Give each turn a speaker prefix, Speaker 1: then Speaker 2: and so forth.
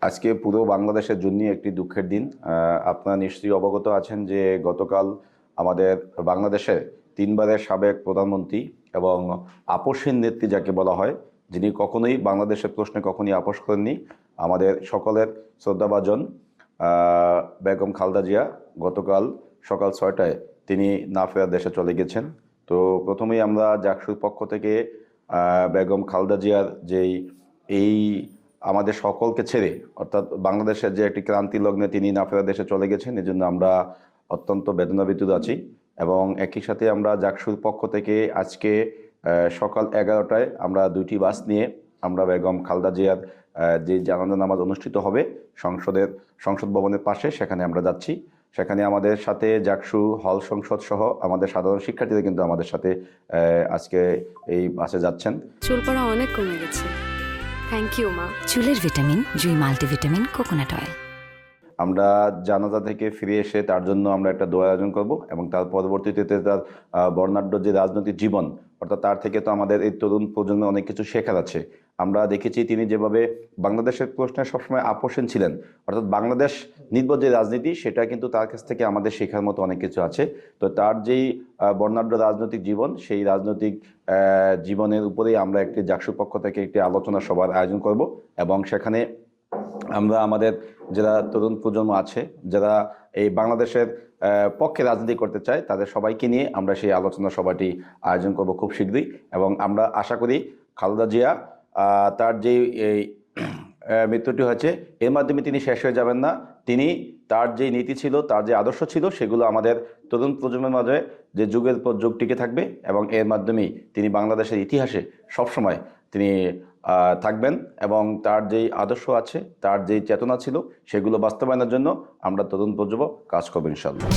Speaker 1: আজকে পুরো বাংলাদেশের জন্য একটি দুঃখের দিন। আপনারা নিশ্চয়ই অবগত আছেন যে গতকাল আমাদের বাংলাদেশের তিনবারের সাবেক প্রধানমন্ত্রী এবং আপোষহীন নেত্রী যাকে বলা হয়, যিনি কখনোই বাংলাদেশের প্রশ্নে কখনোই আপোষ করেননি, আমাদের সকলের শ্রদ্ধাভাজন বেগম খালেদা জিয়া গতকাল সকাল 6টায় তিনি না ফেরার দেশে চলে গেছেন। তো প্রথমেই আমরা জাকসুর পক্ষ থেকে বেগম খালেদা জিয়ার যেই এই আমাদের সকলকে ছেড়ে, অর্থাৎ বাংলাদেশের যে একটি ক্রান্তি লগ্নে তিনি না ফেরার দেশে চলে গেছেন, এই জন্য আমরা অত্যন্ত বেদনাবিতুদ আছি। এবং একই সাথে আমরা জাকসুর পক্ষ থেকে আজকে সকাল 11টায় আমরা 2টি বাস নিয়ে আমরা বেগম খালেদা জিয়ার যে জানাজা নামাজ অনুষ্ঠিত হবে সংসদ ভবনের পাশে, সেখানে আমরা যাচ্ছি। সেখানে আমাদের সাথে জাকসু হল সংসদ সহ আমাদের সাধারণ শিক্ষার্থীরা কিন্তু আমাদের সাথে আজকে এই বাসে যাচ্ছেন।
Speaker 2: চুল পড়া অনেক কমে গেছে। থ্যাংক ইউ মা।
Speaker 3: চুলের ভিটামিন জুই মাল্টিভিটামিন কোকোনাট অয়েল।
Speaker 1: আমরা জানাজা থেকে ফিরে এসে তার জন্য আমরা একটা দোয়া আয়োজন করব এবং তার পরবর্তীতে তার বর্ণাঢ্য যে রাজনৈতিক জীবন, অর্থাৎ তার থেকে তো আমাদের এই তরুণ প্রজন্মে অনেক কিছু শেখার আছে। আমরা দেখেছি তিনি যেভাবে বাংলাদেশের প্রশ্নে সবসময় আপোষহীন ছিলেন, অর্থাৎ বাংলাদেশ নির্ভর যে রাজনীতি, সেটা কিন্তু তার কাছ থেকে আমাদের শেখার মতো অনেক কিছু আছে। তো তার যেই বর্ণাঢ্য রাজনৈতিক জীবন, সেই রাজনৈতিক জীবনের উপরেই আমরা একটি জাকসুর পক্ষ থেকে একটি আলোচনা সভার আয়োজন করব এবং সেখানে আমরা আমাদের যারা তরুণ প্রজন্ম আছে, যারা এই বাংলাদেশের পক্ষে রাজনীতি করতে চায়, তাদের সবাইকে নিয়ে আমরা সেই আলোচনা সভাটি আয়োজন করব খুব শীঘ্রই। এবং আমরা আশা করি খালেদা জিয়া তার যেই এই মৃত্যুটি হয়েছে, এর মাধ্যমে তিনি শেষ হয়ে যাবেন না। তিনি তার যে নীতি ছিল, তার যে আদর্শ ছিল, সেগুলো আমাদের তরুণ প্রজন্মের মাঝে যে যুগের পর যুগ টিকে থাকবে এবং এর মাধ্যমেই তিনি বাংলাদেশের ইতিহাসে সবসময় তিনি থাকবেন। এবং তার যেই আদর্শ আছে, তার যেই চেতনা ছিল, সেগুলো বাস্তবায়নের জন্য আমরা তরুণ প্রজন্ম কাজ করবো ইনশাআল্লাহ।